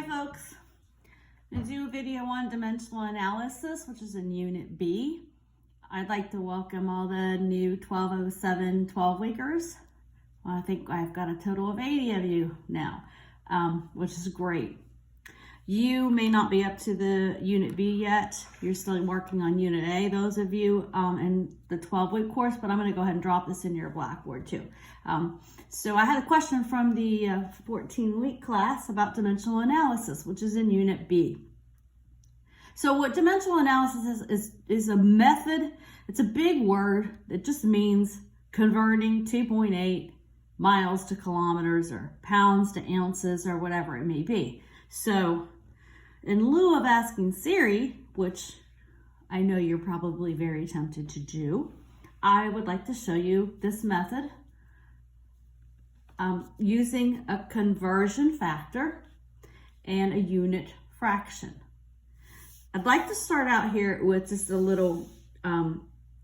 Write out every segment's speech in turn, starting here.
folks. I'm going to do a video on dimensional analysis, which is in Unit B. I'd like to welcome all the new 1207 12-weekers. I think I've got a total of 80 of you now, which is great. You may not be up to the Unit B yet. You're still working on Unit A, those of you in the 12-week course, but I'm going to go ahead and drop this in your Blackboard too. So I had a question from the 14-week class about dimensional analysis, which is in Unit B. So what dimensional analysis is a method. It's a big word. It just means converting 2.8 miles to kilometers or pounds to ounces or whatever it may be. So in lieu of asking Siri, which I know you're probably very tempted to do, I would like to show you this method using a conversion factor and a unit fraction. I'd like to start out here with just a little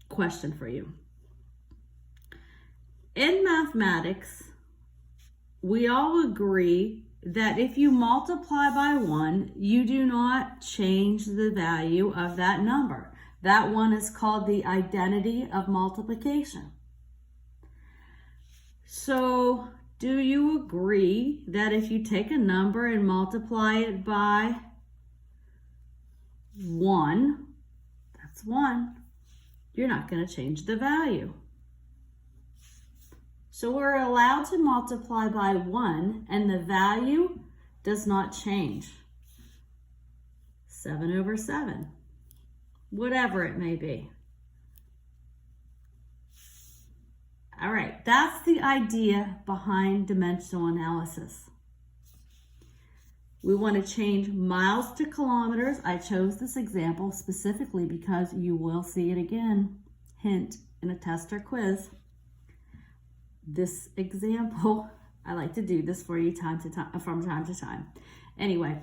question for you. In mathematics, we all agree that if you multiply by 1, you do not change the value of that number. That one is called the identity of multiplication. So, do you agree that if you take a number and multiply it by 1, that's 1, you're not going to change the value? So we're allowed to multiply by 1 and the value does not change. 7 over 7, whatever it may be. All right, that's the idea behind dimensional analysis. We want to change miles to kilometers. I chose this example specifically because you will see it again, hint, in a test or quiz. This example, I like to do this for you from time to time. Anyway,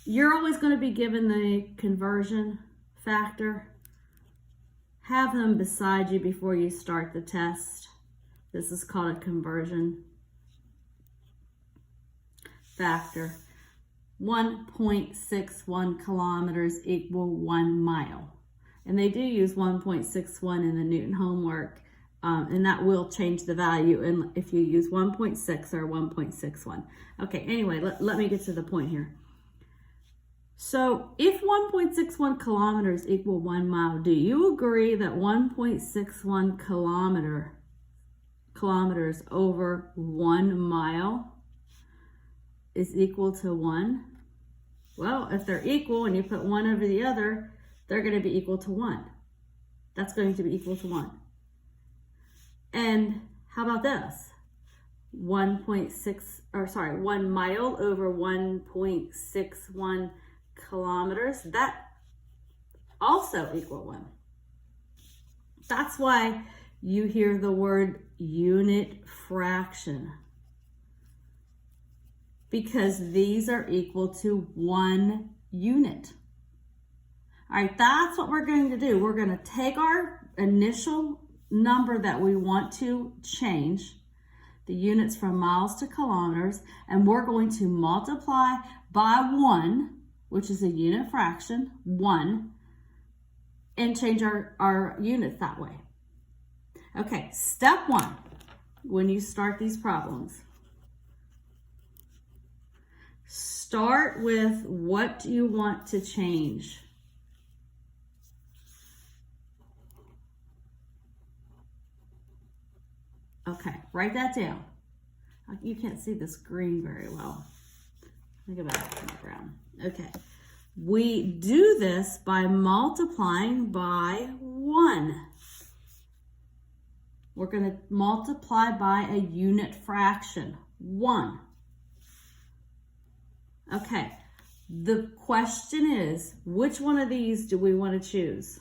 you're always going to be given the conversion factor. Have them beside you before you start the test. This is called a conversion factor. 1.61 kilometers equal 1 mile. And they do use 1.61 in the Newton homework. And that will change the value and if you use 1.6 or 1.61. Okay, anyway, let me get to the point here. So if 1.61 kilometers equal 1 mile, do you agree that 1.61 kilometers over 1 mile is equal to 1? Well, if they're equal and you put one over the other, they're going to be equal to 1. That's going to be equal to 1. And how about this? 1 mile over 1.61 kilometers, that also equal 1. That's why you hear the word unit fraction, because these are equal to 1 unit. All right, that's what we're going to do. We're going to take our initial number that we want to change, the units from miles to kilometers, and we're going to multiply by 1, which is a unit fraction, 1, and change our units that way. Okay, step 1, when you start these problems, start with what you want to change. Okay, write that down. You can't see the screen very well. Let me go back to the background. Okay, we do this by multiplying by 1. We're going to multiply by a unit fraction, 1. Okay, the question is, which one of these do we want to choose?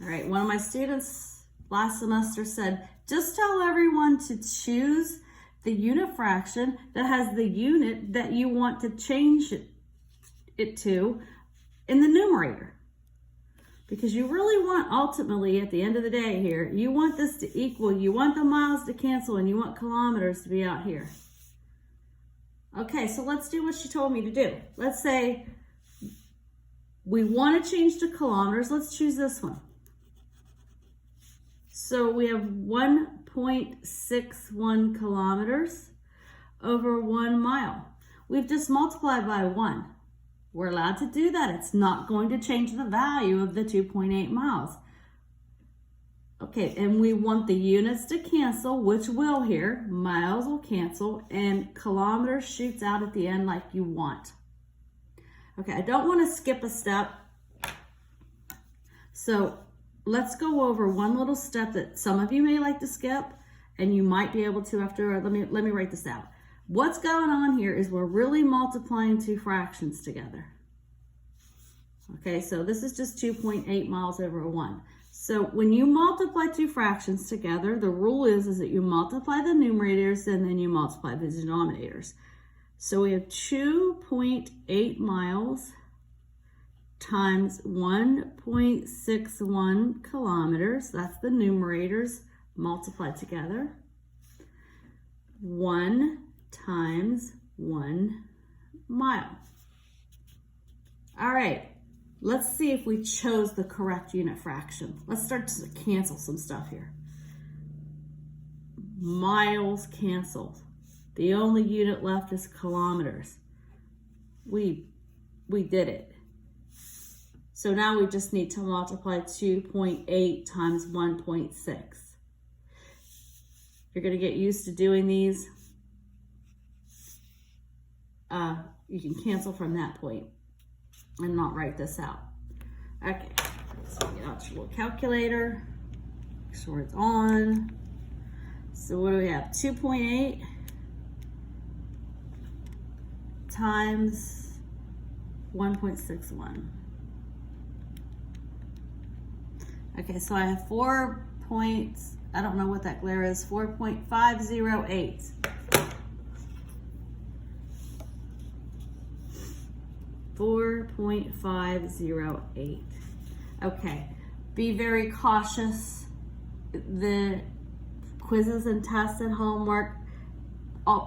All right, one of my students last semester said, just tell everyone to choose the unit fraction that has the unit that you want to change it to in the numerator. Because you really want, ultimately, at the end of the day here, you want this to equal, you want the miles to cancel, and you want kilometers to be out here. Okay, so let's do what she told me to do. Let's say we want to change to kilometers. Let's choose this one. So we have 1.61 kilometers over 1 mile. We've just multiplied by 1. We're allowed to do that. It's not going to change the value of the 2.8 miles. Okay, and we want the units to cancel, which will here. Miles will cancel, and kilometers shoots out at the end like you want. Okay, I don't want to skip a step. So let's go over one little step that some of you may like to skip, and you might be able to after. Let me write this out. What's going on here is we're really multiplying two fractions together. Okay, so this is just 2.8 miles over 1. So when you multiply two fractions together, the rule is that you multiply the numerators and then you multiply the denominators. So we have 2.8 miles times 1.61 kilometers. That's the numerators multiplied together. 1 times 1 mile. All right, let's see if we chose the correct unit fraction. Let's start to cancel some stuff here. Miles canceled. The only unit left is kilometers. We did it. So now we just need to multiply 2.8 times 1.6. You're going to get used to doing these. You can cancel from that point and not write this out. Okay, so get out your little calculator. Make sure it's on. So what do we have? 2.8 times 1.61. Okay, so I have 4 points. I don't know what that glare is. 4.508. 4.508. Okay, be very cautious. The quizzes and tests and homework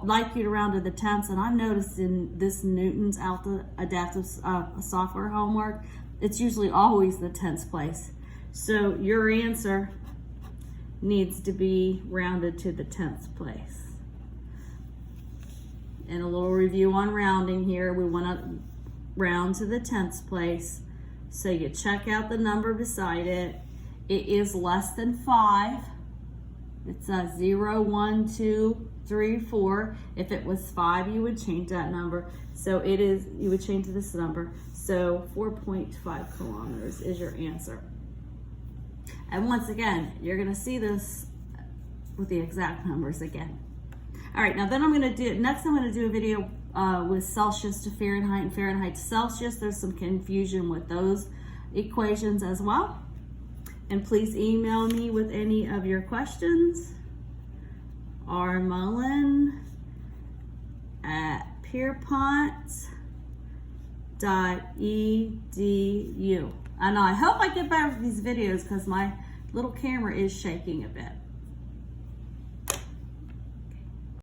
like you to round to the tenths, and I've noticed in this Newton's adaptive software homework, it's usually always the tenths place. So your answer needs to be rounded to the tenths place. And a little review on rounding here. We want to round to the tenths place. So you check out the number beside it. It is less than 5. It's a 0, 1, 2, 3, 4. If it was 5, you would change that number. So it is, you would change this number. So 4.5 kilometers is your answer. And once again, you're gonna see this with the exact numbers again. All right, now then I'm gonna do a video with Celsius to Fahrenheit and Fahrenheit to Celsius. There's some confusion with those equations as well. And please email me with any of your questions. rmullen@pierpont.edu. And I hope I get better with these videos because my little camera is shaking a bit.